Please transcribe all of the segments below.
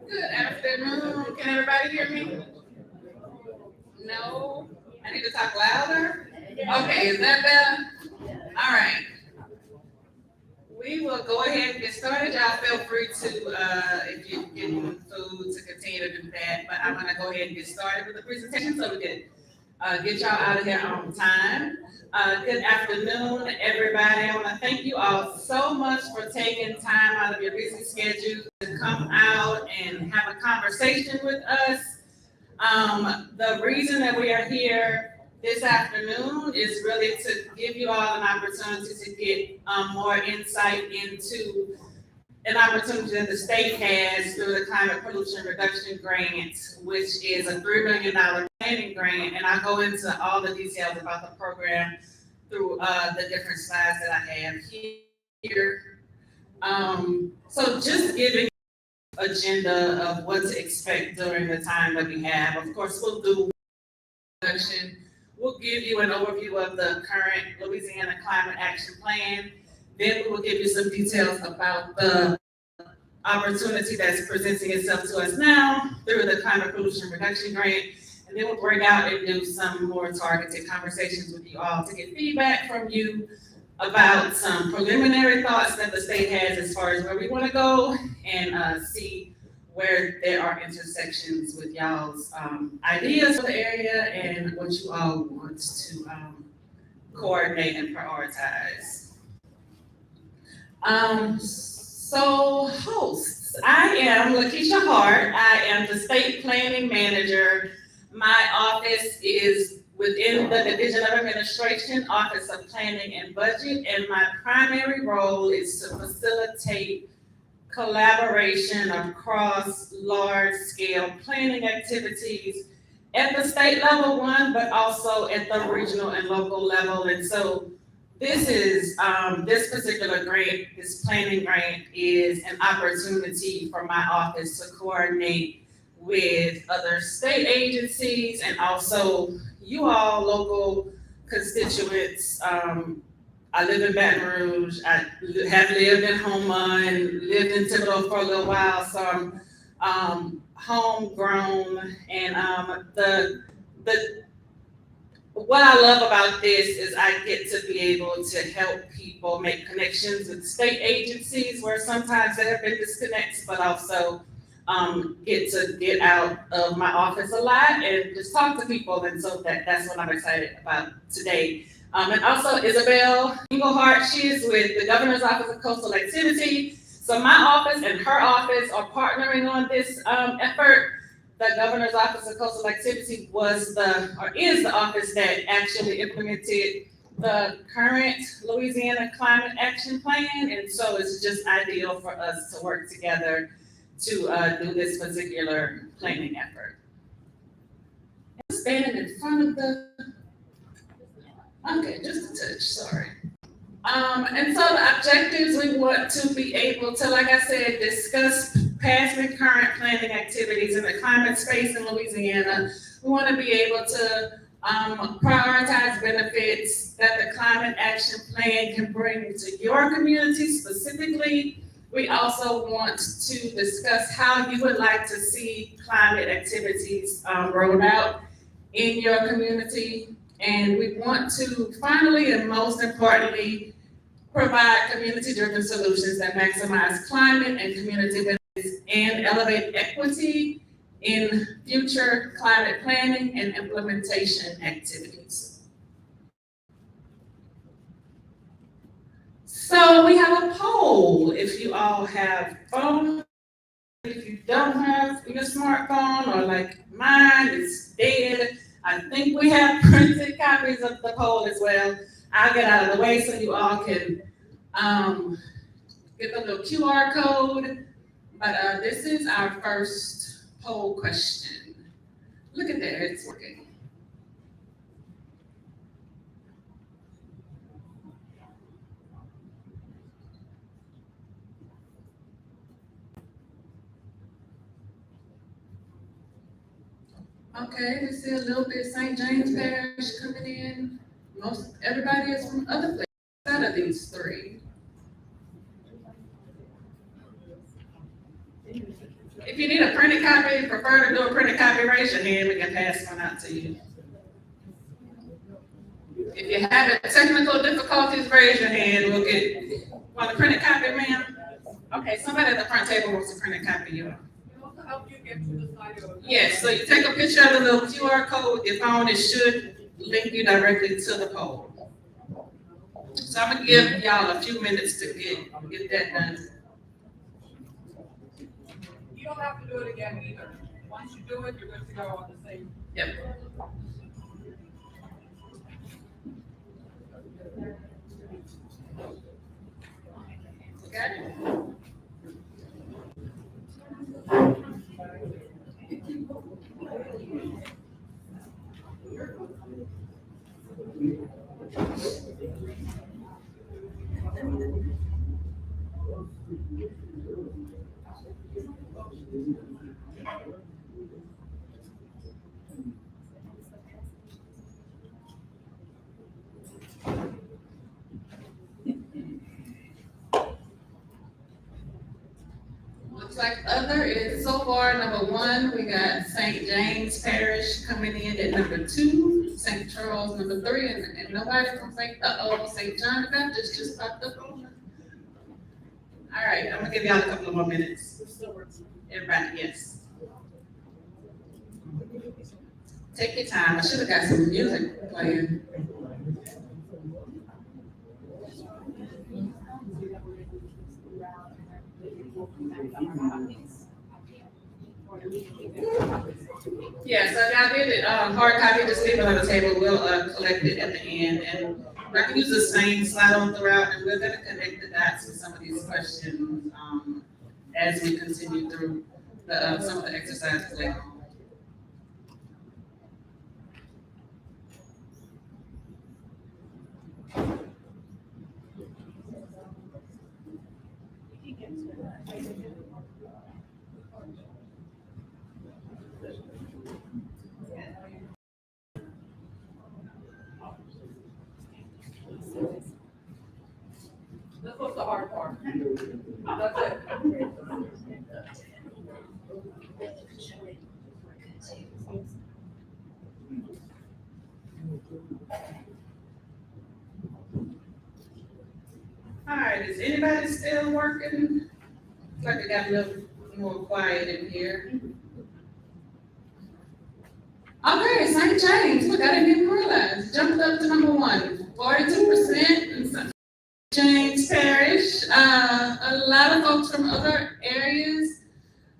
Good afternoon. Can everybody hear me? No? I need to talk louder? Okay, is that better? All right. We will go ahead and get started. Y'all feel free to, if you're getting food, to continue to do that. But I'm gonna go ahead and get started with the presentation so we can get y'all out of here on time. Good afternoon, everybody. I want to thank you all so much for taking time out of your busy schedule to come out and have a conversation with us. The reason that we are here this afternoon is really to give you all an opportunity to get more insight into an opportunity that the state has through the Climate Pollution Reduction Grant, which is a $3 million planning grant. And I'll go into all the details about the program through the different slides that I have here. So just giving agenda of what to expect during the time that we have. Of course, we'll do introduction. We'll give you an overview of the current Louisiana Climate Action Plan. Then we will give you some details about the opportunity that's presenting itself to us now through the Climate Pollution Reduction Grant. And then we'll break out and do some more targeted conversations with you all to get feedback from you about some preliminary thoughts that the state has as far as where we want to go, and see where there are intersections with y'all's ideas for the area and what you all want to coordinate and prioritize. So hosts, I am Lakeisha Hart. I am the state planning manager. My office is within the Division of Administration, Office of Planning and Budget, and my primary role is to facilitate collaboration across large-scale planning activities at the state level, one, but also at the regional and local level. And so this is, this particular grant, this planning grant, is an opportunity for my office to coordinate with other state agencies and also you all local constituents. I live in Baton Rouge. I have lived in Houma and lived in Thibodeau for a little while, so I'm homegrown. And the what I love about this is I get to be able to help people make connections with state agencies where sometimes there have been disconnects, but also get to get out of my office a lot and just talk to people. And so that's what I'm excited about today. And also Isabel Englehart, she is with the Governor's Office of Coastal Activity. So my office and her office are partnering on this effort. The Governor's Office of Coastal Activity is the office that actually implemented the current Louisiana Climate Action Plan. And so it's just ideal for us to work together to do this particular planning effort. I'm standing in front of okay, just a touch, sorry. And so the objectives, we want to be able to, like I said, discuss past and current planning activities in the climate space in Louisiana. We want to be able to prioritize benefits that the Climate Action Plan can bring to your community specifically. We also want to discuss how you would like to see climate activities rolled out in your community. And we want to finally and most importantly, provide community-driven solutions that maximize climate and community benefits and elevate equity in future climate planning and implementation activities. So we have a poll. If you all have phones, if you don't have your smartphone, or like mine is dead, I think we have printed copies of the poll as well. I'll get out of the way so you all can get the little QR code. But this is our first poll question. Look at there, it's working. Okay, we see a little bit St. James Parish coming in. Most everybody is from other places outside of these three. If you need a printed copy, prefer to do a printed copy, raise your hand, we can pass one out to you. If you're having technical difficulties, raise your hand, we'll get, want a printed copy, ma'am? Okay, somebody at the front table wants a printed copy, you. Also help you get to the side of it. Yes, so you take a picture of the little QR code with your phone, it should link you directly to the poll. So I'm gonna give y'all a few minutes to get that done. You don't have to do it again either. Once you do it, you're good to go on the same. Yep. Got it? Looks like other is so far number one, we got St. James Parish coming in at number two, St. Charles number three, and nobody from St. John the Baptist just popped up on there. All right, I'm gonna give y'all a couple of more minutes. Everybody, yes. Take your time, I should have got some music playing. Yeah, so y'all did it, hard copy, just leave it on the table, we'll, collect it at the end, and I can use the same slide on throughout, and we're gonna connect the dots with some of these questions, as we continue through the, some of the exercises later on. This was the hard part. That's it. All right, is anybody still working? Looks like it got a little more quiet in here. Okay, St. James, look, I didn't even realize, jumped up to number one, 42% in St. James Parish. A lot of folks from other areas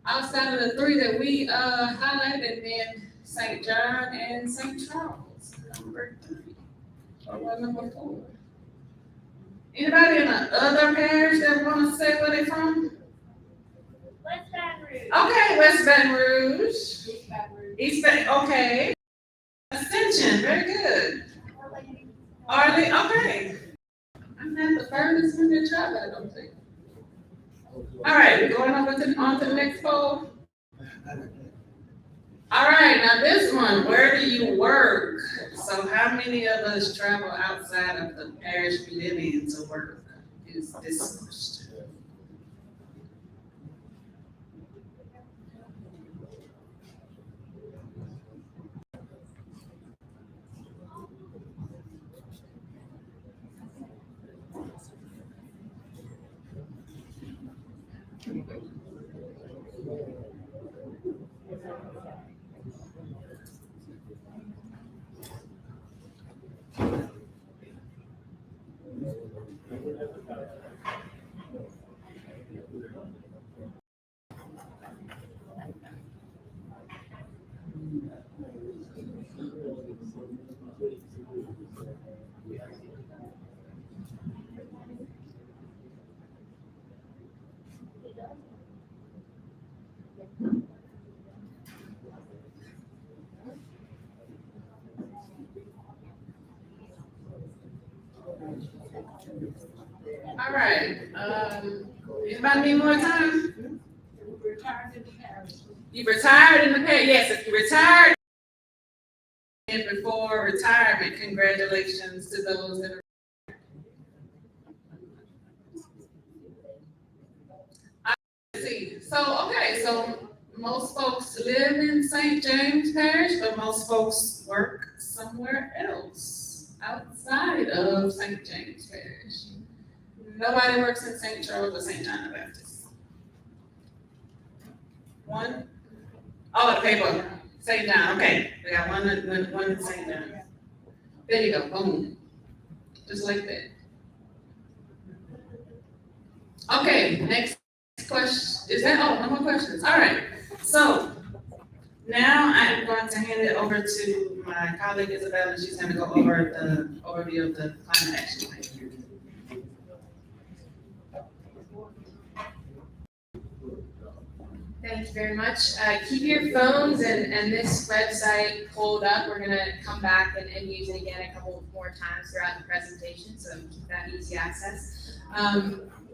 outside of the three that we highlighted, and then St. John and St. Charles, number three, or number four. Anybody in the other parish that want to say where they from? West Baton Rouge. Okay, West Baton Rouge. East Baton Rouge. East Baton, okay. Ascension, very good. Arlene, okay. I'm not the furthest from your tribe, I don't think. All right, we're going on to the next poll. All right, now this one, where do you work? So how many of us travel outside of the parish we live in to work is this question. Anybody need more time? Retired in the parish. You retired in the past? Yes, if you retired and before retirement, congratulations to those that are. See, so, okay, so most folks live in St. James Parish, but most folks work somewhere else outside of St. James Parish. Nobody works in St. Charles or St. John the Baptist. One? Oh, the paper, St. John, okay, we got one in St. John. There you go, boom, just like that. Okay, next question, is that, oh, no more questions, all right. So, now I'm going to hand it over to my colleague Isabel, and she's gonna go over the overview of the climate action plan. Thank you very much. Keep your phones and this website pulled up. We're gonna come back and use it again a couple more times throughout the presentation, so keep that easy access.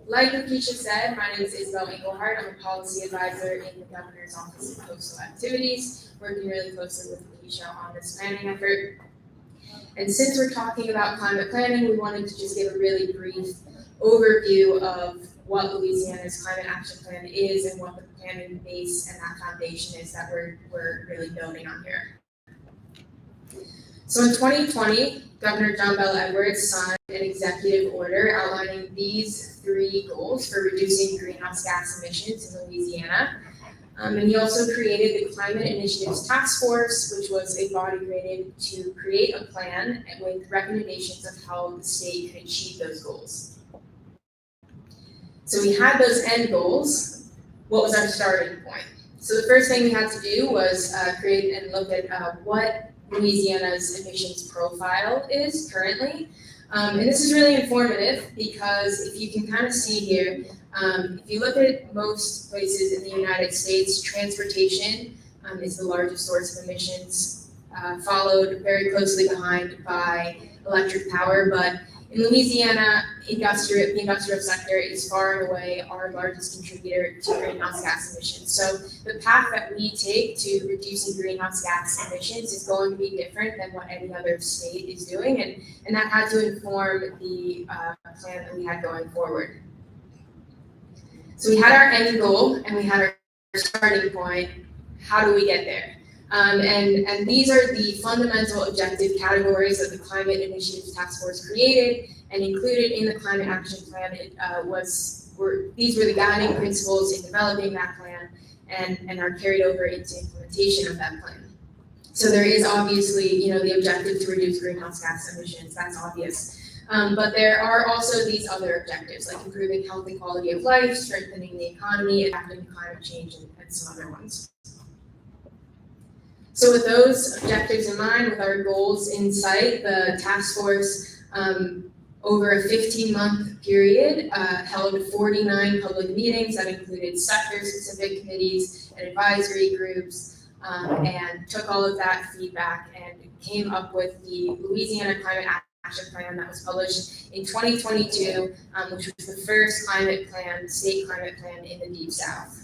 Like Lakeisha said, my name is Isabel Engelhardt. I'm a policy advisor in the Governor's Office of Coastal Activities, working really closely with Lakeisha on this planning effort. And since we're talking about climate planning, we wanted to just give a really brief overview of what Louisiana's climate action plan is and what the planning base and that foundation is that we're really building on here. So in 2020, Governor John Bel Edwards signed an executive order outlining these 3 goals for reducing greenhouse gas emissions in Louisiana. And he also created the Climate Initiatives Task Force, which was a body created to create a plan with recommendations of how the state could achieve those goals. So we had those end goals. What was our starting point? So the first thing we had to do was create and look at what Louisiana's emissions profile is currently. And this is really informative because if you can kind of see here, if you look at most places in the United States, transportation is the largest source of emissions, followed very closely behind by electric power. But in Louisiana, the industrial sector is far and away our largest contributor to greenhouse gas emissions. So the path that we take to reducing greenhouse gas emissions is going to be different than what any other state is doing, and that had to inform the plan that we had going forward. So we had our end goal and we had our starting point. How do we get there? And these are the fundamental objective categories that the Climate Initiatives Task Force created and included in the Climate Action Plan. These were the guiding principles in developing that plan and are carried over into implementation of that plan. So there is obviously, the objective to reduce greenhouse gas emissions, that's obvious. But there are also these other objectives, like improving health and quality of life, strengthening the economy, adapting to climate change, and some other ones. So with those objectives in mind, with our goals in sight, the task force, over a 15-month period, held 49 public meetings that included sector-specific committees and advisory groups, and took all of that feedback and came up with the Louisiana Climate Action Plan that was published in 2022, which was the first state climate plan in the Deep South.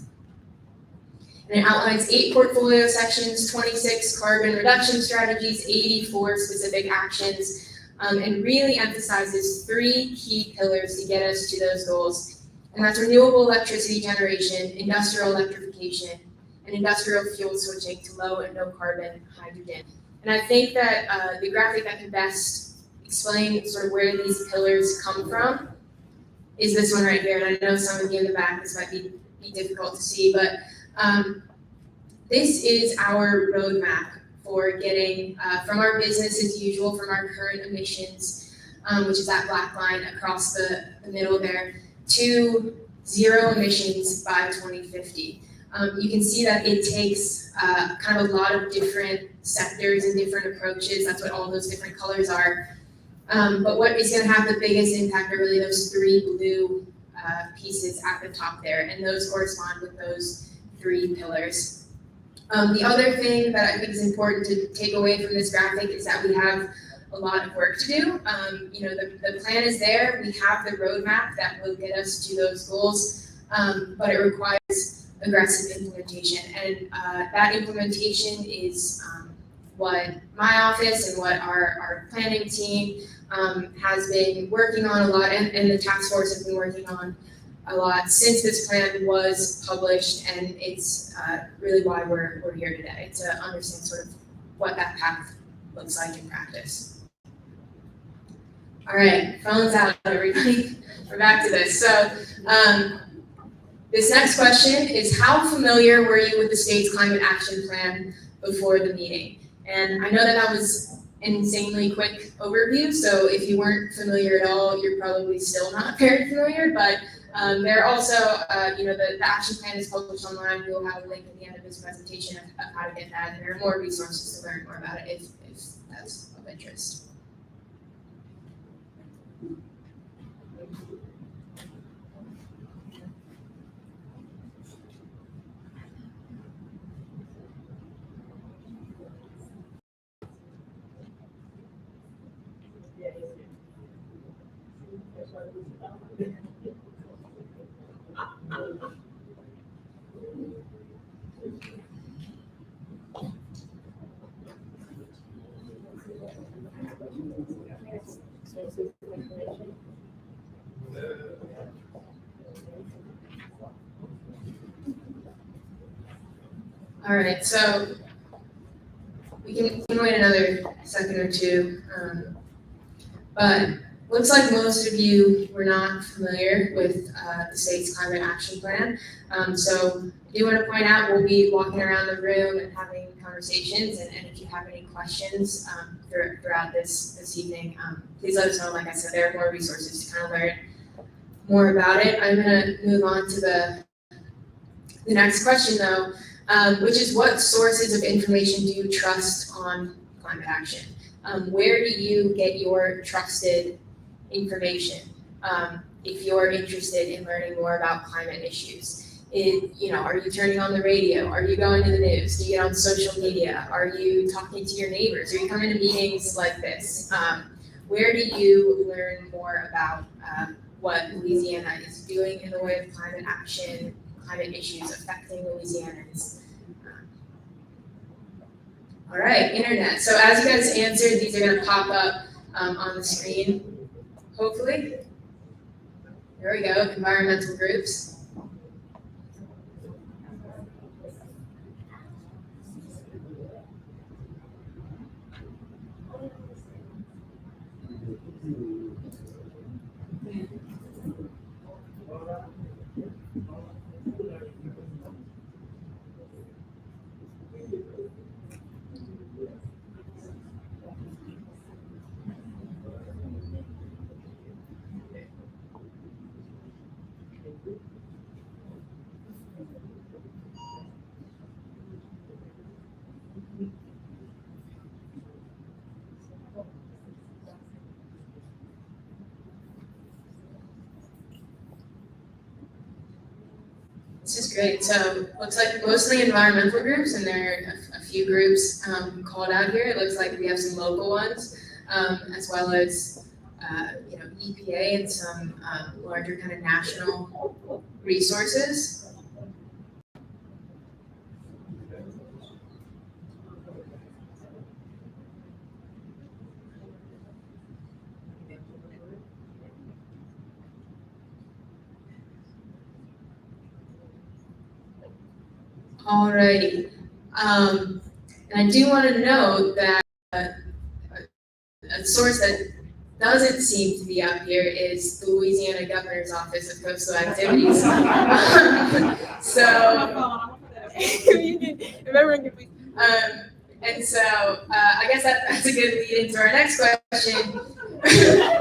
And it outlines 8 portfolio sections, 26 carbon reduction strategies, 84 specific actions, and really emphasizes 3 key pillars to get us to those goals. And that's renewable electricity generation, industrial electrification, and industrial fuel switching to low and no carbon hydrogen. And I think that the graphic that can best explain sort of where these pillars come from is this one right here. And I know some of you in the back, this might be difficult to see, but this is our roadmap for getting from our business as usual, from our current emissions, which is that black line across the middle there, to zero emissions by 2050. You can see that it takes kind of a lot of different sectors and different approaches. That's what all those different colors are. But what is going to have the biggest impact are really those 3 blue pieces at the top there, and those correspond with those 3 pillars. The other thing that I think is important to take away from this graphic is that we have a lot of work to do. The plan is there. We have the roadmap that will get us to those goals. but it requires aggressive implementation. And that implementation is what my office and what our planning team has been working on a lot, and the task force has been working on a lot since this plan was published, and it's really why we're here today, to understand sort of what that path looks like in practice. All right, phones out, everybody. We're back to this. So this next question is, how familiar were you with the state's climate action plan before the meeting? And I know that was an insanely quick overview, so if you weren't familiar at all, you're probably still not very familiar, but there are also, the action plan is published online. We'll have a link at the end of this presentation of how to get that, and there are more resources to learn more about it if that's of interest. All right, so we can wait another second or two, but looks like most of you were not familiar with the state's climate action plan. So I do want to point out we'll be walking around the room and having conversations, and if you have any questions throughout this evening, please let us know. Like I said, there are more resources to kind of learn more about it. I'm going to move on to the next question though, which is, what sources of information do you trust on climate action? Where do you get your trusted information if you're interested in learning more about climate issues? Are you turning on the radio? Are you going to the news? Do you get on social media? Are you talking to your neighbors? Are you coming to meetings like this? Where do you learn more about what Louisiana is doing in the way of climate action, climate issues affecting Louisianans? All right, internet. So as you guys answered, these are going to pop up on the screen, hopefully. There we go, environmental groups. This is great. So looks like mostly environmental groups, and there are a few groups called out here. It looks like we have some local ones, as well as EPA and some larger kind of national resources. Alrighty. And I do want to note that a source that doesn't seem to be up here is the Louisiana Governor's Office of Coastal Activities. And so I guess that's a good lead into our next question,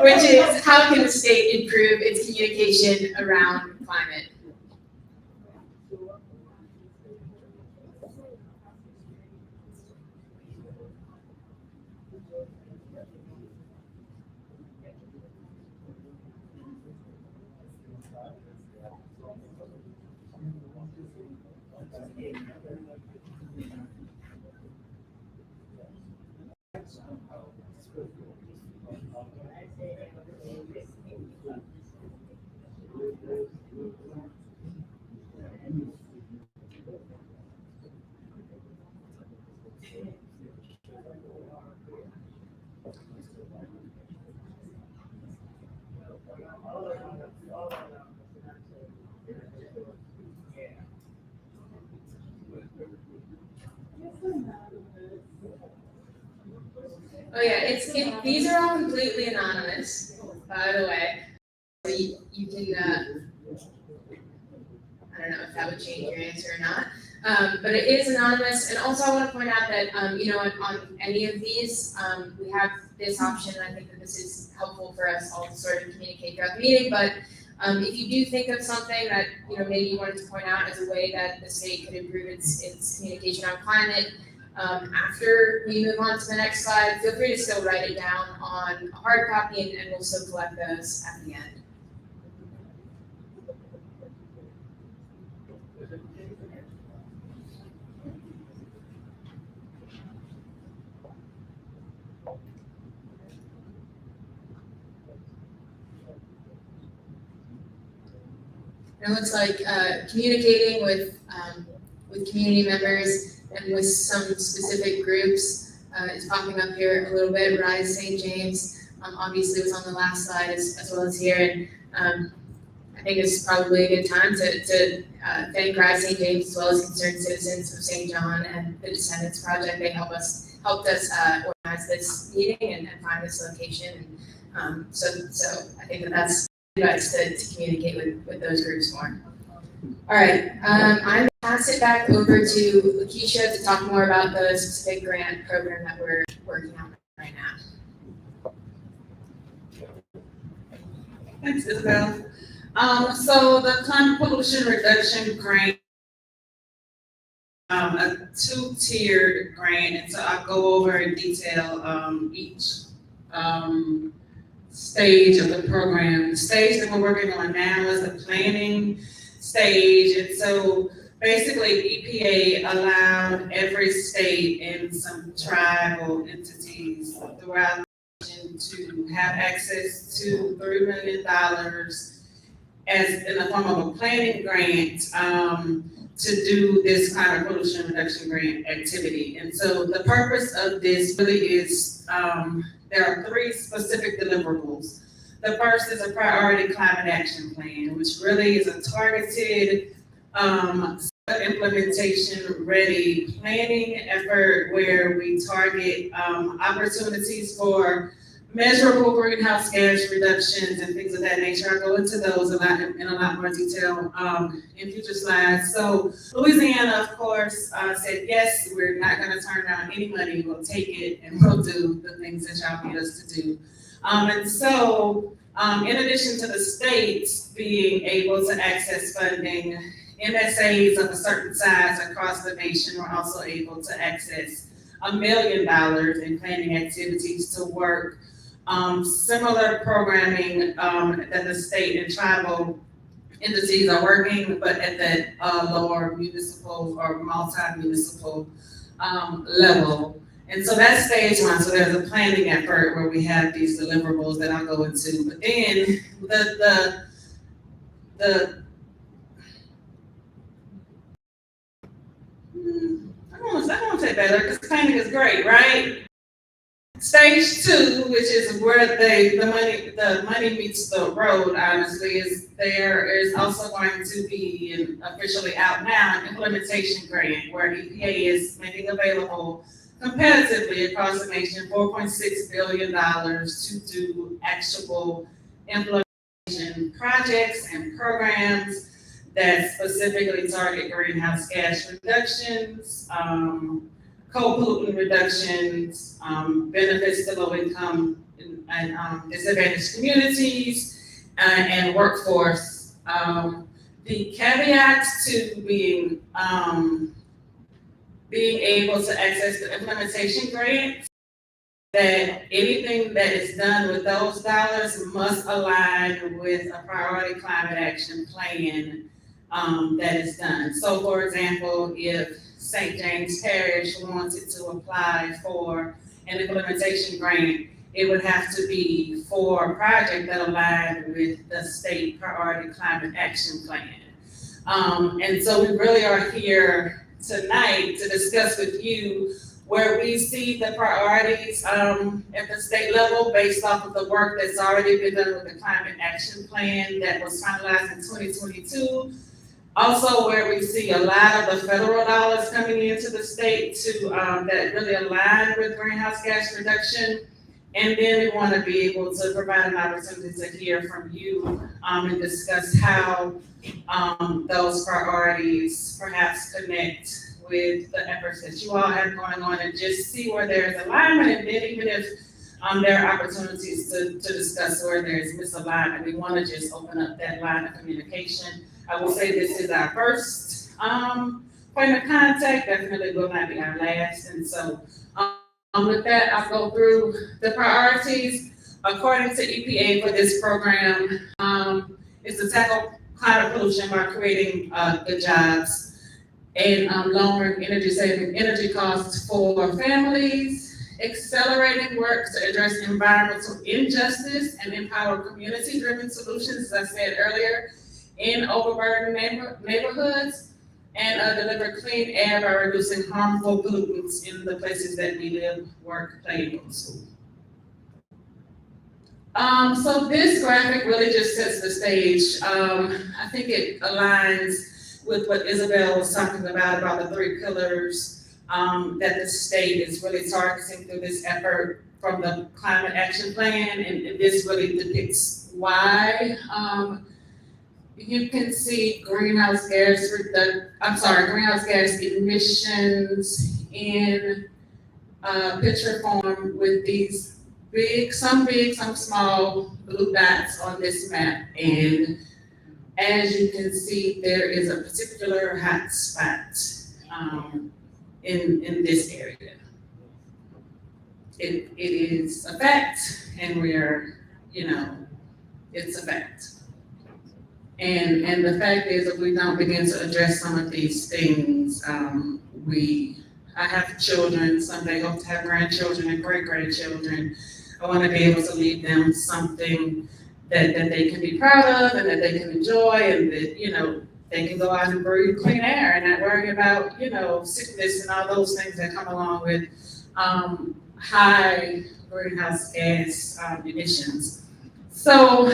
which is, how can the state improve its communication around climate? Oh yeah, these are all completely anonymous, by the way. So you can, I don't know if that would change your answer or not. But it is anonymous, and also I want to point out that, on any of these, we have this option, and I think that this is helpful for us all to sort of communicate throughout the meeting, but if you do think of something that, maybe you wanted to point out as a way that the state could improve its communication on climate, after we move on to the next slide, feel free to still write it down on a hard copy, and we'll still collect those at the end. It looks like communicating with community members and with some specific groups is popping up here a little bit. Rise St. James obviously was on the last slide as well as here, and I think it's probably a good time to thank Rise St. James as well as concerned citizens of St. John and the Descendants Project. They helped us organize this meeting and find this location. So I think that's advice to communicate with those groups more. All right, I'm going to pass it back over to Lakeisha to talk more about the specific grant program that we're working on right now. Thanks, Isabel. So the climate pollution reduction grant, a two-tiered grant, and so I'll go over in detail each stage of the program. The stage that we're working on now is the planning stage, and so basically EPA allowed every state and some tribal entities throughout the nation to have access to $3 million as in the form of a planning grant to do this kind of pollution reduction grant activity. And so the purpose of this really is, there are three specific deliverables. The first is a priority climate action plan, which really is a targeted, implementation ready planning effort where we target opportunities for measurable greenhouse gas reductions and things of that nature. I'll go into those in a lot more detail in future slides. So Louisiana, of course, said, yes, we're not going to turn down any money. We'll take it and we'll do the things that y'all need us to do. And so in addition to the states being able to access funding, MSAs of a certain size across the nation were also able to access $1 million in planning activities to work similar programming that the state and tribal entities are working, but at that lower municipal or multi-municipal level. And so that's stage one. So there's a planning effort where we have these deliverables that I'll go into. But then I don't want to say better because planning is great, right? Stage two, which is where the money meets the road, honestly, is there is also going to be officially out now an implementation grant where EPA is making available competitively across the nation $4.6 billion to do actual implementation projects and programs that specifically target greenhouse gas reductions, co-pollutant reductions, benefits to low-income and disadvantaged communities, and workforce. The caveats to being able to access the implementation grants, that anything that is done with those dollars must align with a priority climate action plan that is done. So for example, if St. James Parish wanted to apply for an implementation grant, it would have to be for a project that aligned with the state priority climate action plan. And so we really are here tonight to discuss with you where we see the priorities at the state level based off of the work that's already been done with the climate action plan that was finalized in 2022. Also, where we see a lot of the federal dollars coming into the state to, that really align with greenhouse gas reduction. And then we want to be able to provide an opportunity to hear from you, and discuss how, those priorities perhaps connect with the efforts that you all have going on, and just see where there's alignment, and then even if, there are opportunities to discuss where there's misalignment, we want to just open up that line of communication. I will say this is our first, point of contact, definitely will not be our last, and so, with that, I'll go through the priorities according to EPA for this program. Is to tackle climate pollution by creating, good jobs and, lowering saving energy costs for families, accelerating work to address environmental injustice and empower community-driven solutions, as I said earlier, in overburdened neighborhoods, and, deliver clean air by reducing harmful pollutants in the places that we live, work, play, and go to school. So this graphic really just sets the stage. I think it aligns with what Isabel was talking about the three pillars, that the state is really targeting through this effort from the climate action plan, and this really depicts why. You can see greenhouse gas emissions in, picture form with these big, some small blue dots on this map. And as you can see, there is a particular hot spot, in this area. It is a fact, and it's a fact. And the fact is, if we don't begin to address some of these things, I have children, someday hope to have grandchildren and great-grandchildren. I want to be able to leave them something that they can be proud of, and that they can enjoy, and that, they can go out and breathe clean air and not worry about, sickness and all those things that come along with, high greenhouse gas, emissions. So,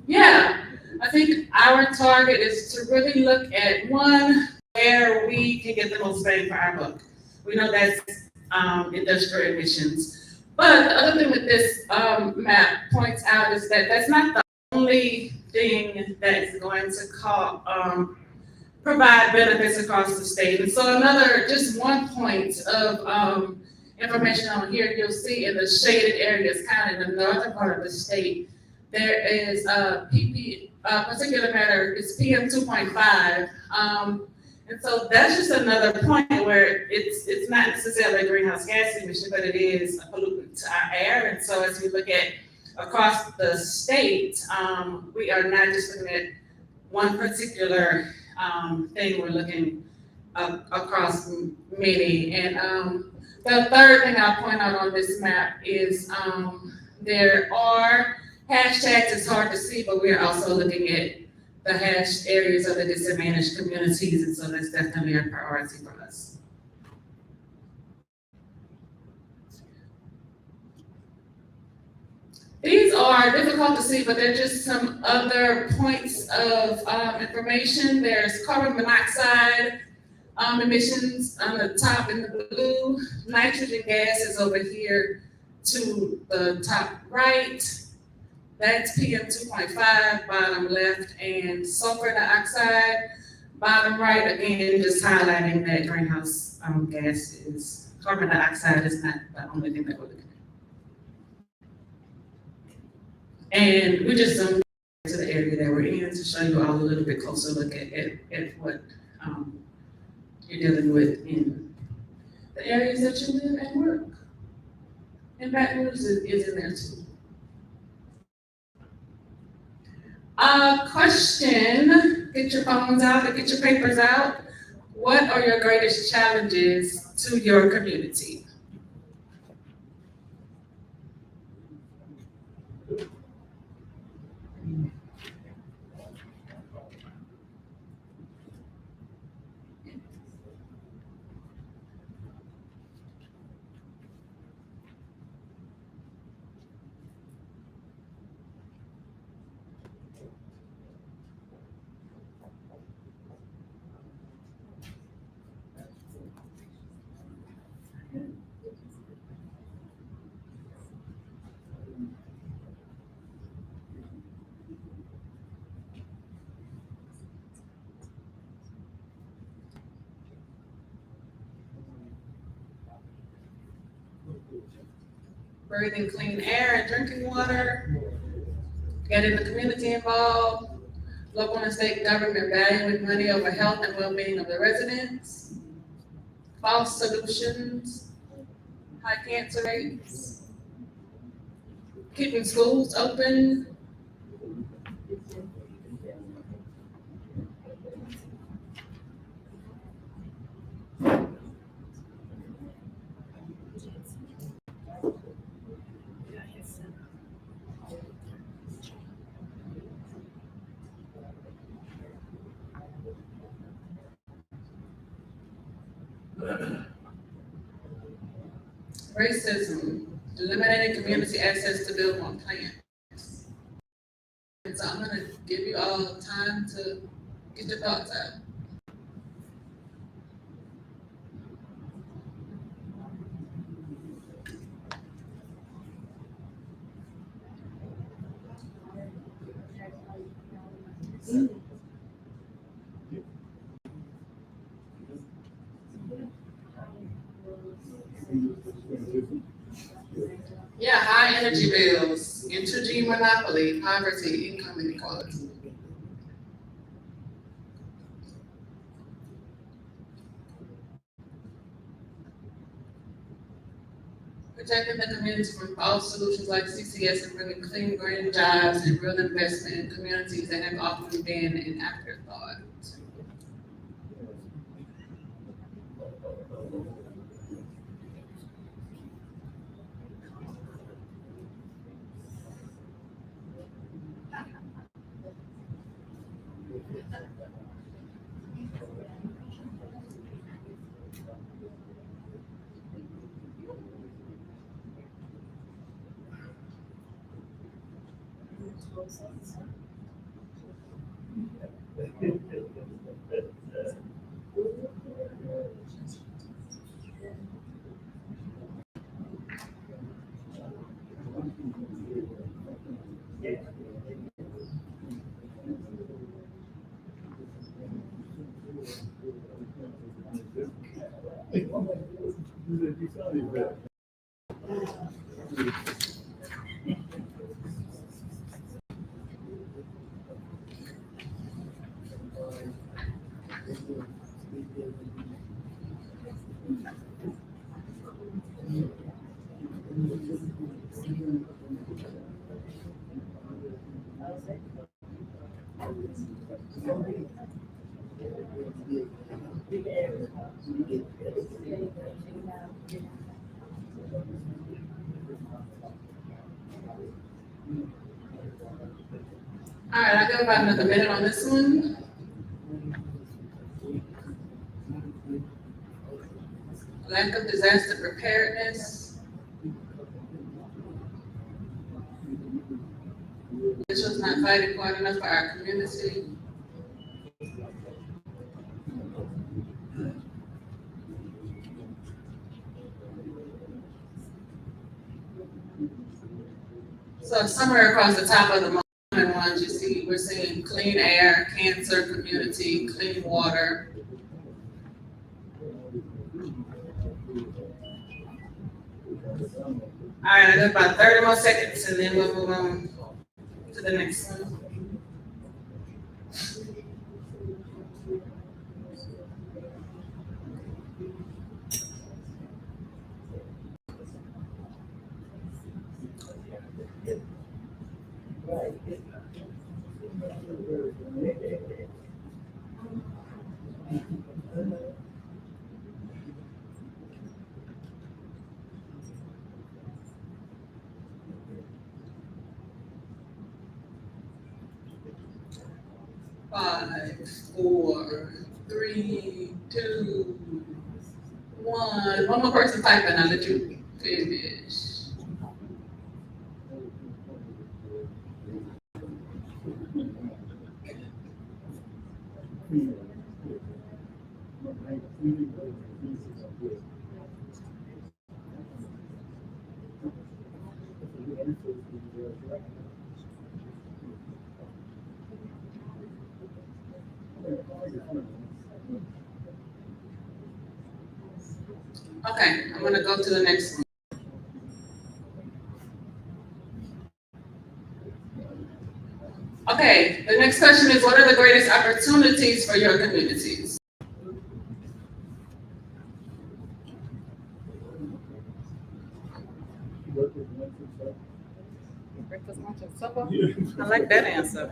yeah. I think our target is to really look at where we can get the most bang for our buck. We know that's, industrial emissions. But the other thing that this, map points out is that that's not the only thing that is going to provide benefits across the state. And so just one point of, information on here, you'll see in the shaded areas, kind of in the northern part of the state, there is a particular matter, it's PM 2.5. And so that's just another point where it's not necessarily a greenhouse gas emission, but it is a pollutant to our air. And so as we look at across the state, we are not just looking at one particular, thing, we're looking across many. And, the third thing I'll point out on this map is, there are hashtags. It's hard to see, but we're also looking at the hash areas of the disadvantaged communities, and so that's definitely a priority for us. These are difficult to see, but they're just some other points of, information. There's carbon monoxide, emissions on the top in the blue. Nitrogen gas is over here to the top right. That's PM 2.5, bottom left, and sulfur dioxide, bottom right. Again, just highlighting that greenhouse, gases. Carbon dioxide is not the only thing that we're looking at. And we just zoomed to the area that we're in to show you all a little bit closer look at what, you're dealing with in the areas that you live and work. And Baton Rouge is in there too. Question, get your phones out and get your papers out. What are your greatest challenges to your community? breathing clean air and drinking water, getting the community involved, local and state government valuing money over health and well-being of the residents, false solutions, high cancer rates, keeping schools open, racism, eliminating community access to build on plants. And so I'm gonna give you all time to get your thoughts out. Yeah, high energy bills, energy monopoly, poverty, income inequality. Protecting the community from false solutions like CCS and bringing clean green jobs and real investment in communities that have often been an afterthought. All right, I'll go about another minute on this one. Lack of disaster preparedness. Officials not fighting hard enough for our community. So somewhere across the top of the moment ones, you see, we're seeing clean air, cancer, community, clean water. All right, I got about 30 more seconds and then we'll move on to the next one. Five, four, three, two, one. One more person typing, I'll let you finish. Okay, I'm gonna go to the next one. Okay, the next question is, what are the greatest opportunities for your communities? Breakfast, lunch, and supper. I like that answer.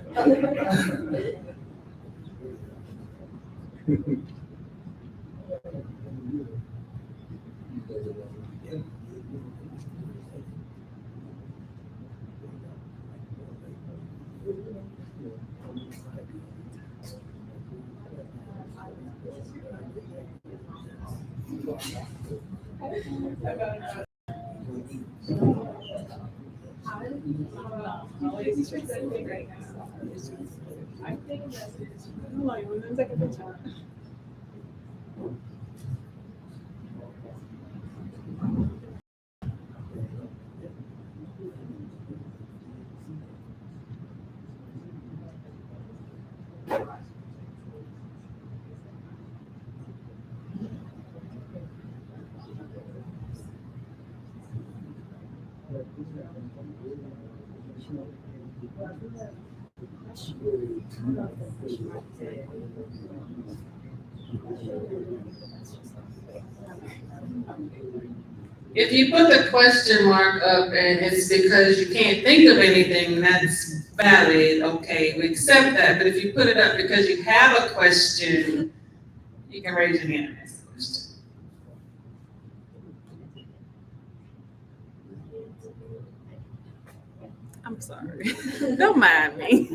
If you put the question mark up and it's because you can't think of anything, that's valid, okay, we accept that. But if you put it up because you have a question, you can raise your hand and ask the question. I'm sorry. Don't mind me.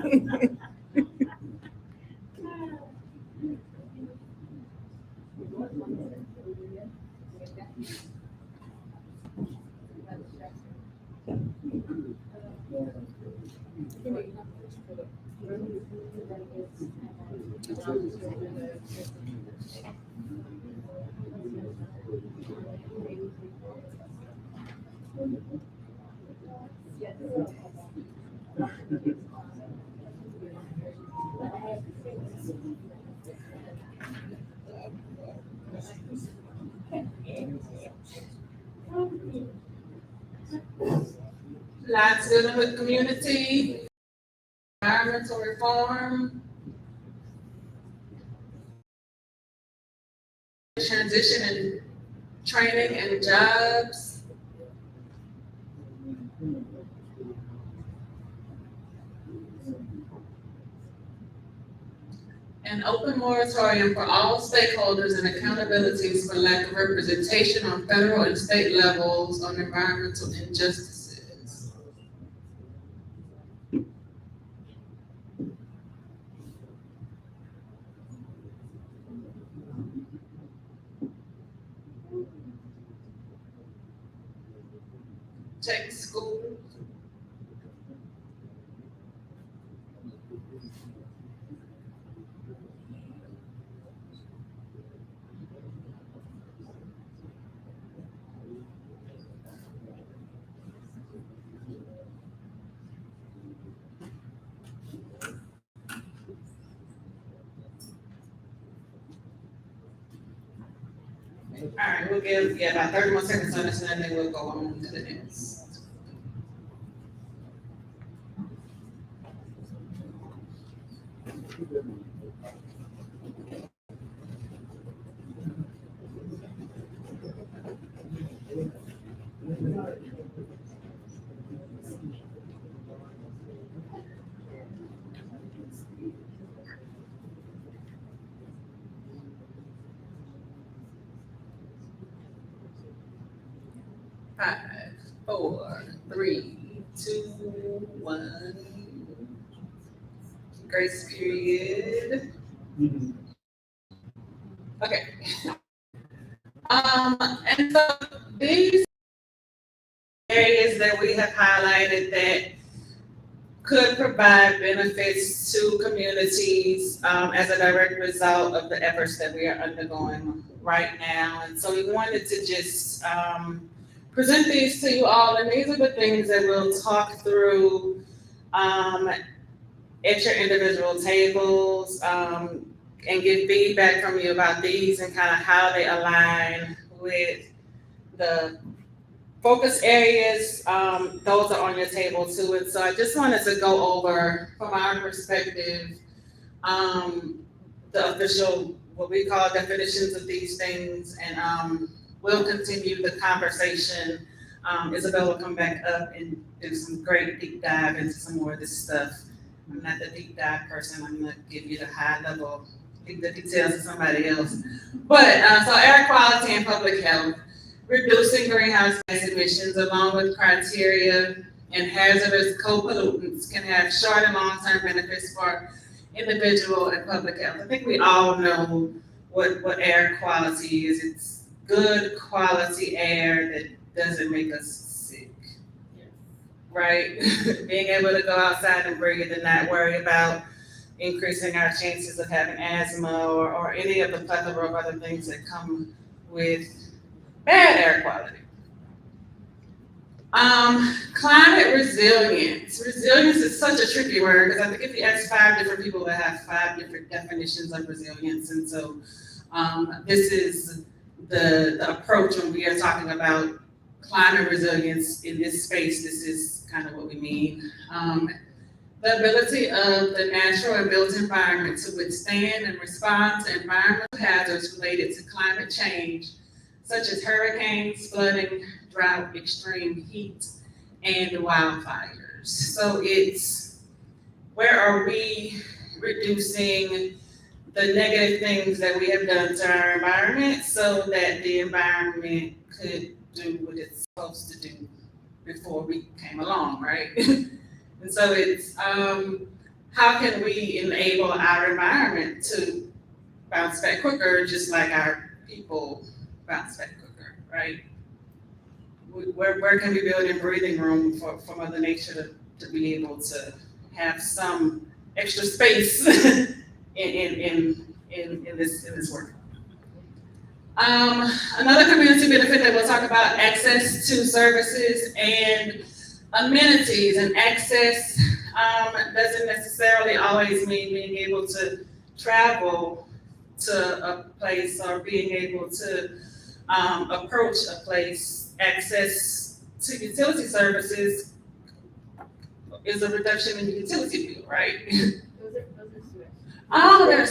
Lots dealing with community, environmental reform, transition and training and jobs. An open moratorium for all stakeholders and accountabilities for lack of representation on federal and state levels on environmental injustices. Check schools. All right, we'll give, about 30 more seconds on this and then we'll go on to the next. Five, four, three, two, one. Grace period. Okay. And so these areas that we have highlighted that could provide benefits to communities as a direct result of the efforts that we are undergoing right now. And so we wanted to just present these to you all, and these are the things that we'll talk through at your individual tables and get feedback from you about these and kind of how they align with the focus areas, those are on your table too. And so I just wanted to go over from our perspective, the official, what we call definitions of these things, and we'll continue the conversation. Isabel will come back up and do some great deep dive into some more of this stuff. I'm not the deep dive person, I'm gonna give you the high level, the details to somebody else. But, so air quality and public health, reducing greenhouse gas emissions along with criteria and hazardous co-pollutants can have short and long-term benefits for individual and public health. I think we all know what air quality is. It's good quality air that doesn't make us sick, right? Being able to go outside and breathe and not worry about increasing our chances of having asthma or any of the plethora of other things that come with bad air quality. Climate resilience. Resilience is such a tricky word because I think if you ask 5 different people, they have 5 different definitions of resilience. And so this is the approach when we are talking about climate resilience in this space. This is kind of what we mean. The ability of the natural and built environment to withstand and respond to environmental hazards related to climate change, such as hurricanes, flooding, drought, extreme heat, and wildfires. So it's where are we reducing the negative things that we have done to our environment so that the environment could do what it's supposed to do before we came along, right? And so it's how can we enable our environment to bounce back quicker, just like our people bounce back quicker, right? Where can we build in breathing room for Mother Nature to be able to have some extra space in this work? Another community benefit that we'll talk about, access to services and amenities. And access doesn't necessarily always mean being able to travel to a place or being able to approach a place. Access to utility services is a reduction in the utility bill, right? Those are switched. Oh, they're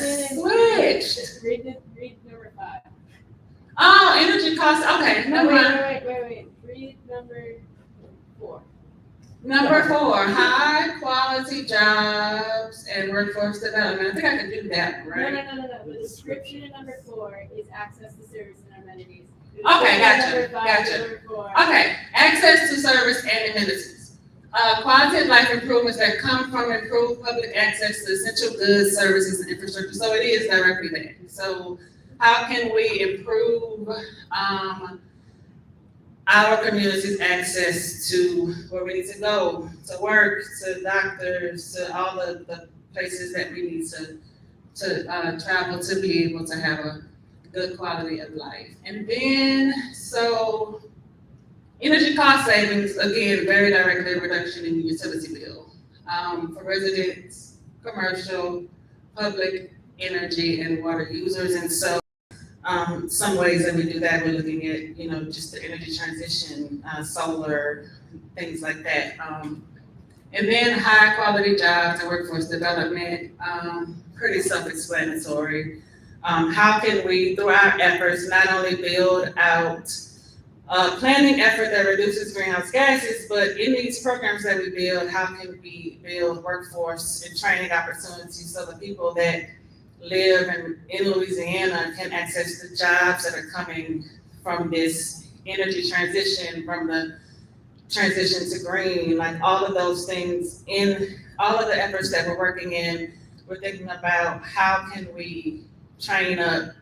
switched. Read number 5. Oh, energy costs, okay, never mind. Wait. Read number 4. Number 4, high quality jobs and workforce development. I think I can do that, right? No. The description in number 4 is access to service and amenities. Okay, gotcha. Number 4. Okay, access to service and amenities. Quality of life improvements that come from improved public access to essential goods, services, and infrastructure. So it is directly there. So how can we improve our community's access to where we need to go, to work, to doctors, to all the places that we need to travel to be able to have a good quality of life. And then, so energy cost savings, again, very directly reduction in the utility bill for residents, commercial, public, energy, and water users. And so some ways that we do that, we're looking at, just the energy transition, solar, things like that. And then high quality jobs and workforce development, pretty self-explanatory. How can we, through our efforts, not only build out a planning effort that reduces greenhouse gases, but in these programs that we build, how can we build workforce and training opportunities so the people that live in Louisiana can access the jobs that are coming from this energy transition, from the transition to green, like all of those things in all of the efforts that we're working in, we're thinking about how can we train up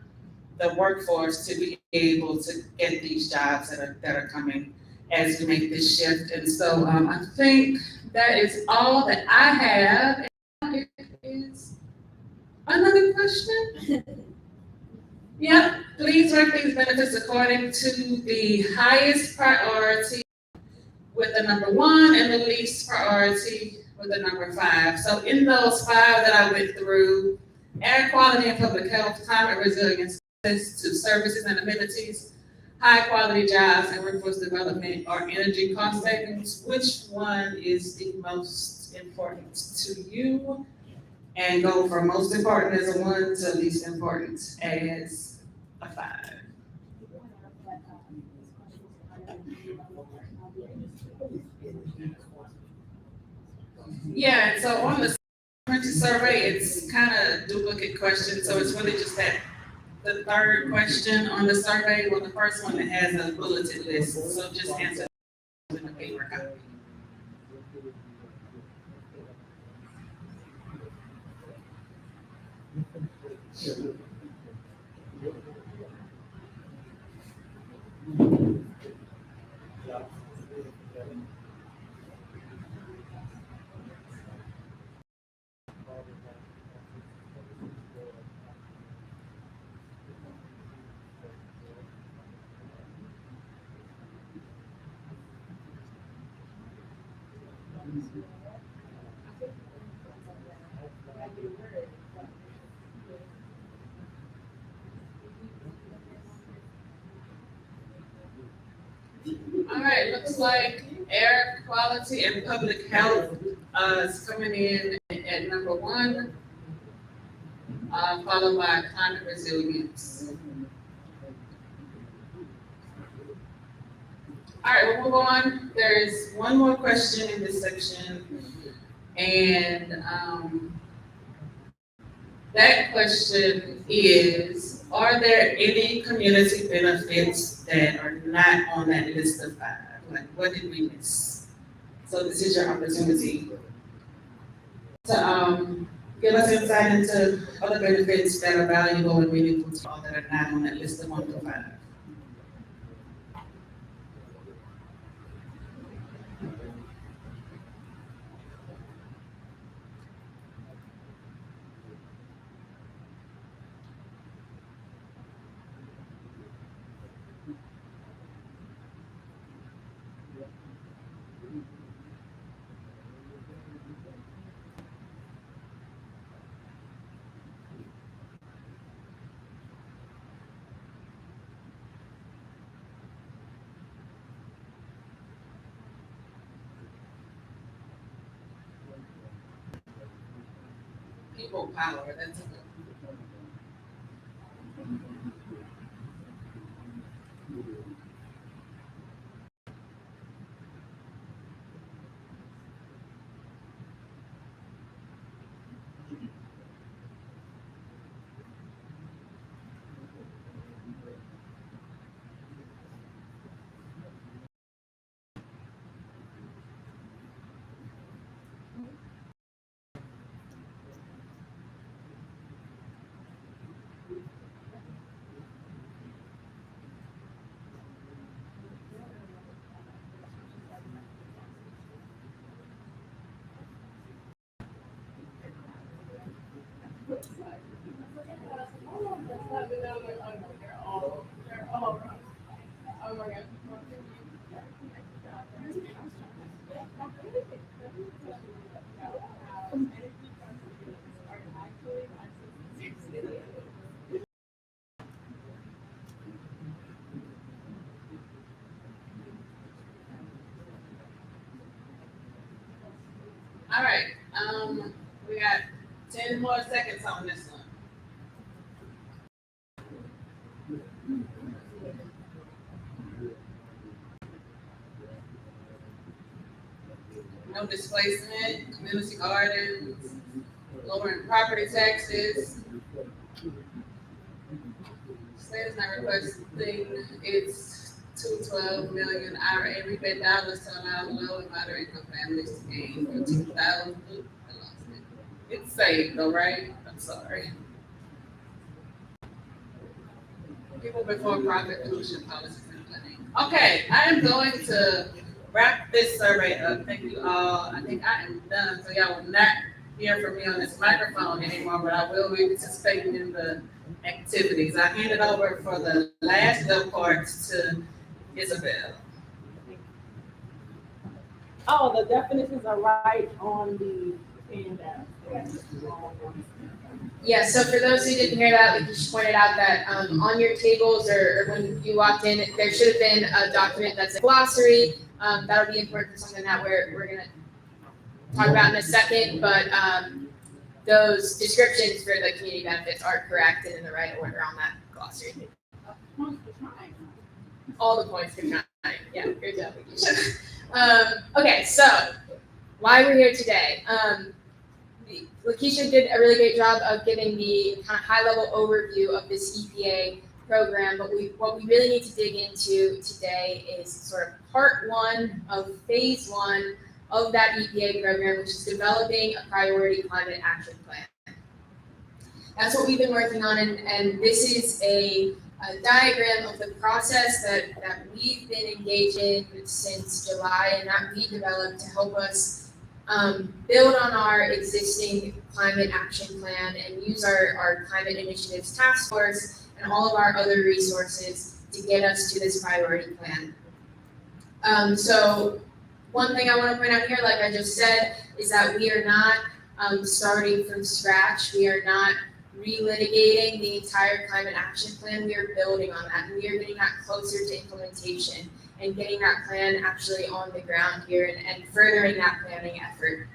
the workforce to be able to get these jobs that are coming as we make this shift. And so I think that is all that I have. And is another question? Yep, please rank these benefits according to the highest priority with the number 1 and the least priority with the number 5. So in those 5 that I went through, air quality and public health, climate resilience, access to services and amenities, high quality jobs and workforce development or energy cost savings, which one is the most important to you? And go from most important as a 1 to least important as a 5. Yeah, and so on the printed survey, it's kind of duplicate questions, so it's really just that, the third question on the survey, well, the first one that has a bulleted list, so just answer in the paper copy. All right, looks like air quality and public health, is coming in at number 1, followed by climate resilience. All right, we'll move on. There's one more question in this section, and that question is, are there any community benefits that are not on that list of 5? Like, what did we miss? So this is your opportunity to give us insight into other benefits that are valuable and meaningful to all that are not on that list of 1 to 5. People power, that's a good. Oh my God. All right, we got 10 more seconds on this one. No displacement, community gardens, lowering property taxes. State is not requesting its 212 million IRA rebate dollars to allow low and moderate income families to gain 15,000. It's safe though, right? I'm sorry. People before profit pollution policies and planning. Okay, I am going to wrap this survey up. Thank you all. I think I am done, so y'all will not hear from me on this microphone anymore, but I will be participating in the activities. I hand it over for the last little parts to Isabel. Oh, the definitions are right on the handout. Yeah, so for those who didn't hear that, like you just pointed out that on your tables or when you walked in, there should have been a document that's a glossary. That'll be important for something that we're gonna talk about in a second, but those descriptions for the community benefits are correct and in the right order on that glossary. All the points for time. Yeah, good job, Lakeisha. Okay, so why we're here today. Lakeisha did a really great job of giving the kind of high-level overview of this EPA program, but what we really need to dig into today is sort of part one of phase one of that EPA program, which is developing a priority climate action plan. That's what we've been working on, and this is a diagram of the process that we've been engaged in since July and that we developed to help us build on our existing climate action plan and use our climate initiatives task force and all of our other resources to get us to this priority plan. So one thing I want to point out here, like I just said, is that we are not starting from scratch. We are not relitigating the entire climate action plan. We are building on that, and we are getting that closer to implementation and getting that plan actually on the ground here and furthering that planning effort.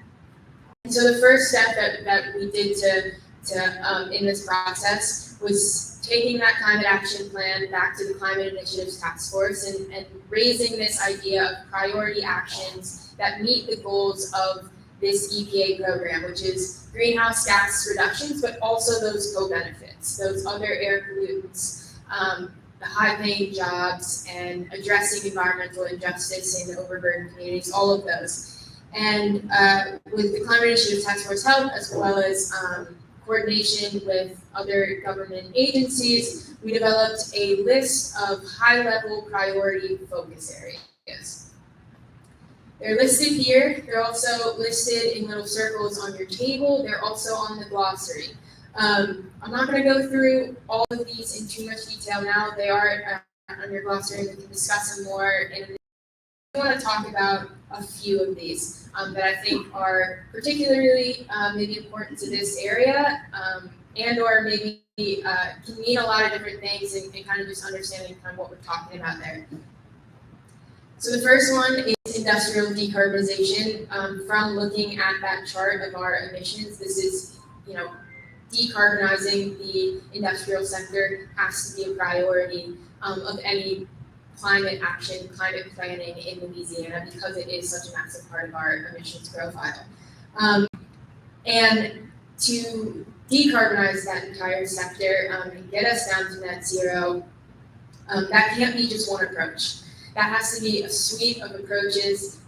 And so the first step that we did to in this process was taking that climate action plan back to the Climate Initiatives Task Force and raising this idea of priority actions that meet the goals of this EPA program, which is greenhouse gas reductions, but also those co-benefits, those other air pollutants, the high-paying jobs, and addressing environmental injustice in overburdened communities, all of those. And with the Climate Initiative Task Force help, as well as coordination with other government agencies, we developed a list of high-level priority focus areas. They're listed here. They're also listed in little circles on your table. They're also on the glossary. I'm not going to go through all of these in too much detail now. They are on your glossary. We can discuss them more. And I want to talk about a few of these that I think are particularly maybe important to this area and or maybe can mean a lot of different things and kind of just understanding kind of what we're talking about there. So the first one is industrial decarbonization. From looking at that chart of our emissions, this is, decarbonizing the industrial sector has to be a priority of any climate action, climate planning in Louisiana because it is such a massive part of our emissions profile. And to decarbonize that entire sector and get us down to net zero, that can't be just one approach. That has to be a suite of approaches,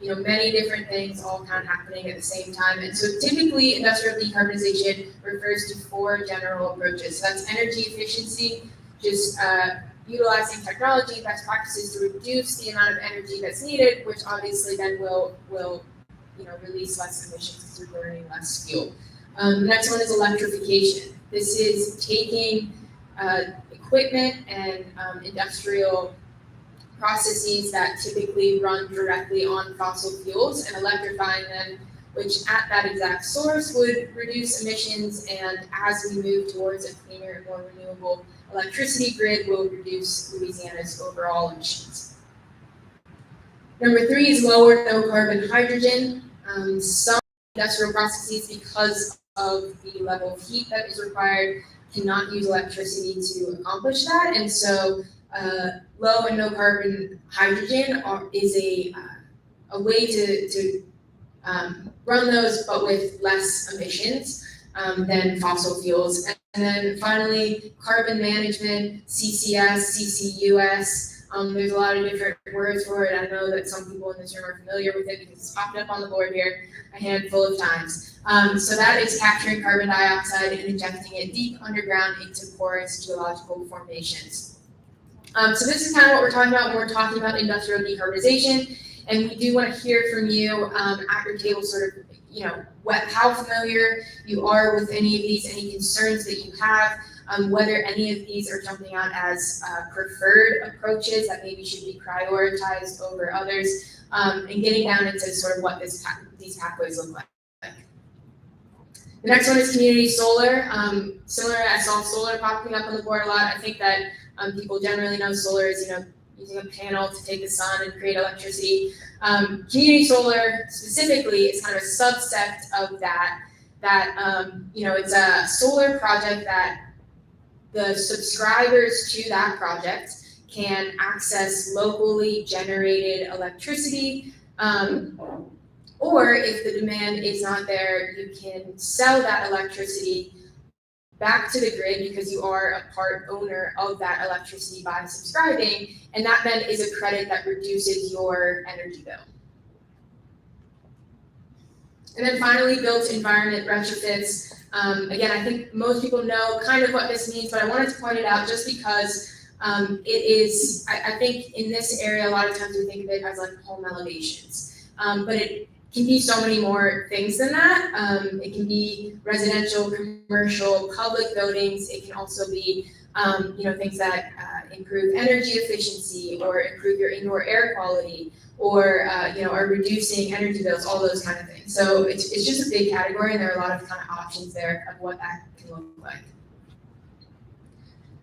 many different things all kind of happening at the same time. And so typically industrial decarbonization refers to four general approaches. So that's energy efficiency, just utilizing technology and best practices to reduce the amount of energy that's needed, which obviously then will release less emissions because we're burning less fuel. The next one is electrification. This is taking equipment and industrial processes that typically run directly on fossil fuels and electrifying them, which at that exact source would reduce emissions, and as we move towards a cleaner, more renewable electricity grid, will reduce Louisiana's overall emissions. Number three is low or no carbon hydrogen. Some industrial processes, because of the level of heat that is required, cannot use electricity to accomplish that, and so low and no carbon hydrogen is a way to run those, but with less emissions than fossil fuels. And then finally, carbon management, CCS, CCUS. There's a lot of different words for it. I know that some people in this room are familiar with it because it's popped up on the board here a handful of times. So that is capturing carbon dioxide and injecting it deep underground into porous geological formations. So this is kind of what we're talking about when we're talking about industrial decarbonization, and we do want to hear from you at your table, sort of, how familiar you are with any of these, any concerns that you have, whether any of these are jumping out as preferred approaches that maybe should be prioritized over others, and getting down into sort of what these pathways look like. The next one is community solar. Similar, I saw solar popping up on the board a lot. I think that people generally know solar is, using a panel to take the sun and create electricity. Community solar specifically is kind of a subset of that. It's a solar project that the subscribers to that project can access locally generated electricity. Or if the demand is not there, you can sell that electricity back to the grid because you are a part owner of that electricity by subscribing, and that then is a credit that reduces your energy bill. And then finally, built environment retrofits. Again, I think most people know kind of what this means, but I wanted to point it out just because it is, I think in this area, a lot of times we think of it as like home elevations. But it can be so many more things than that. It can be residential, commercial, public buildings. It can also be, things that improve energy efficiency or improve your indoor air quality or, are reducing energy bills, all those kind of things. So it's just a big category, and there are a lot of kind of options there of what that can look like.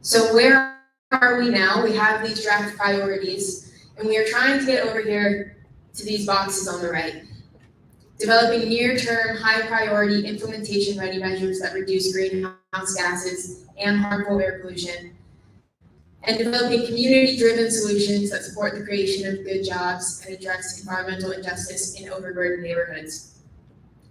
So where are we now? We have these draft priorities, and we are trying to get over here to these boxes on the right. Developing near-term, high-priority, implementation-ready measures that reduce greenhouse gases and harmful air pollution, and developing community-driven solutions that support the creation of good jobs and address environmental injustice in overburdened neighborhoods.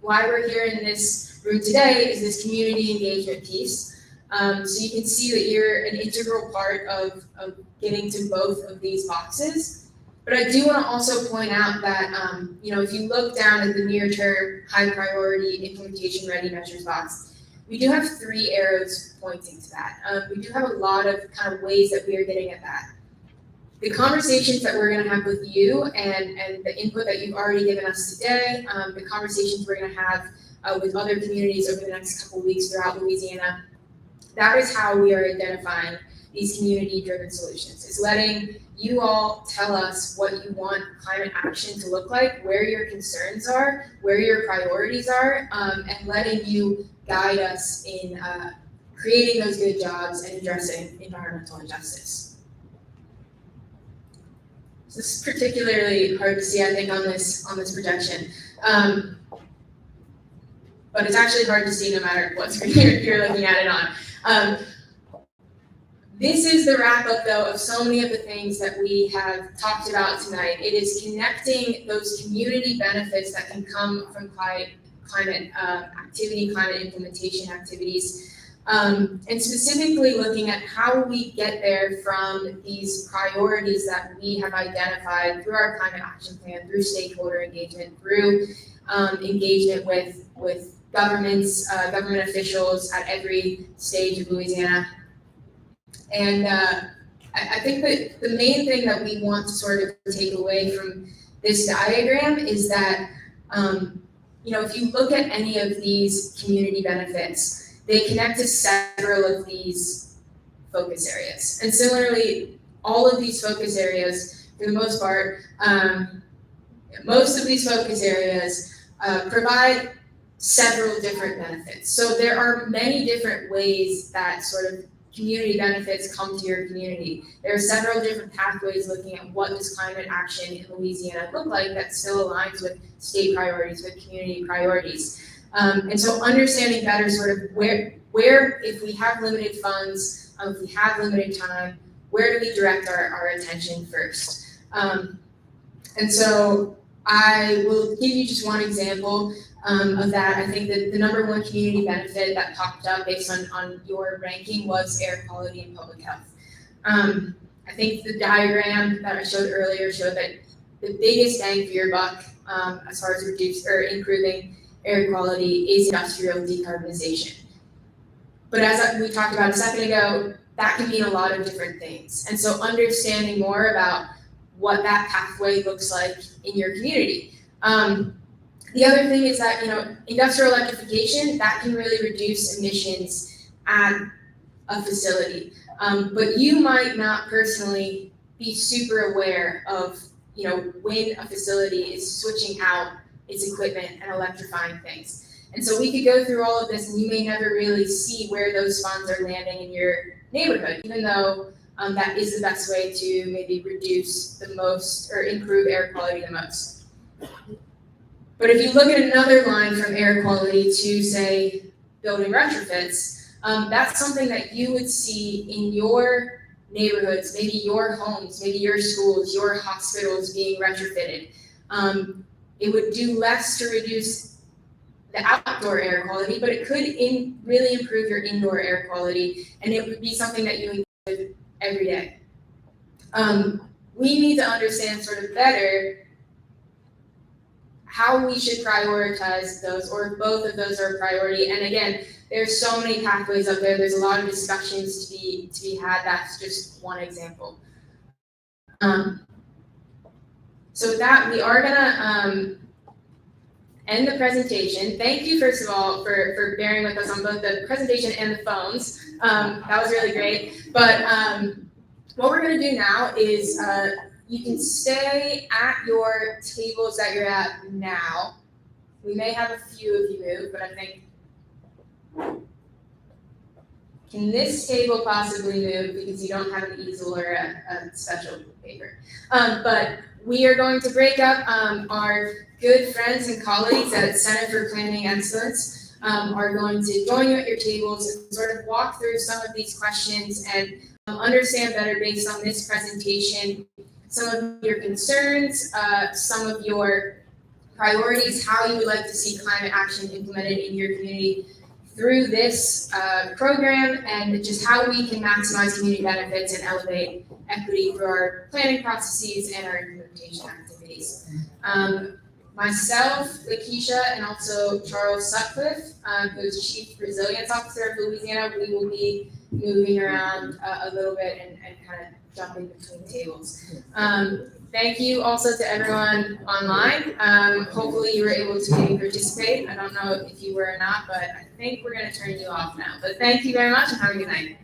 Why we're here in this room today is this community engagement piece. So you can see that you're an integral part of getting to both of these boxes. But I do want to also point out that, if you look down at the near-term, high-priority, implementation-ready measures box, we do have 3 arrows pointing to that. We do have a lot of kind of ways that we are getting at that. The conversations that we're going to have with you and the input that you've already given us today, the conversations we're going to have with other communities over the next couple of weeks throughout Louisiana, that is how we are identifying these community-driven solutions. It's letting you all tell us what you want climate action to look like, where your concerns are, where your priorities are, and letting you guide us in creating those good jobs and addressing environmental injustice. So this is particularly hard to see, I think, on this projection. But it's actually hard to see no matter what screen you're looking at it on. This is the wrap up, though, of so many of the things that we have talked about tonight. It is connecting those community benefits that can come from climate activity, climate implementation activities, and specifically looking at how we get there from these priorities that we have identified through our climate action plan, through stakeholder engagement, through engagement with governments, government officials at every stage of Louisiana. And I think that the main thing that we want to sort of take away from this diagram is that, if you look at any of these community benefits, they connect to several of these focus areas. And similarly, all of these focus areas, for the most part, most of these focus areas provide several different benefits. So there are many different ways that sort of community benefits come to your community. There are several different pathways looking at what does climate action in Louisiana look like that still aligns with state priorities, with community priorities. And so understanding better sort of where if we have limited funds, if we have limited time, where do we direct our attention first? And so I will give you just one example of that. I think that the number one community benefit that popped up based on your ranking was air quality and public health. I think the diagram that I showed earlier showed that the biggest bang for your buck as far as improving air quality is industrial decarbonization. But as we talked about a second ago, that can mean a lot of different things. And so understanding more about what that pathway looks like in your community. The other thing is that, industrial electrification, that can really reduce emissions at a facility. But you might not personally be super aware of, when a facility is switching out its equipment and electrifying things. And so we could go through all of this and you may never really see where those funds are landing in your neighborhood, even though that is the best way to maybe reduce the most or improve air quality the most. But if you look at another line from air quality to, say, building retrofits, that's something that you would see in your neighborhoods, maybe your homes, maybe your schools, your hospitals being retrofitted. It would do less to reduce the outdoor air quality, but it could really improve your indoor air quality, and it would be something that you engage with every day. We need to understand sort of better how we should prioritize those, or both of those are a priority. And again, there's so many pathways up there. There's a lot of discussions to be had. That's just one example. So with that, we are gonna end the presentation. Thank you, first of all, for bearing with us on both the presentation and the phones. That was really great. But what we're gonna do now is you can stay at your tables that you're at now. We may have a few if you move, but I think, can this table possibly move because you don't have an easel or a special paper? But we are going to break up. Our good friends and colleagues at Center for Planning Excellence are going to join you at your tables and sort of walk through some of these questions and understand better based on this presentation some of your concerns, some of your priorities, how you would like to see climate action implemented in your community through this program, and just how we can maximize community benefits and elevate equity through our planning processes and our implementation activities. Myself, Lakeisha, and also Charles Sutcliffe, who's Chief Resilience Officer of Louisiana, we will be moving around a little bit and kind of jumping between tables. Thank you also to everyone online. Hopefully you were able to maybe participate. I don't know if you were or not, but I think we're going to turn you off now. But thank you very much and have a good night.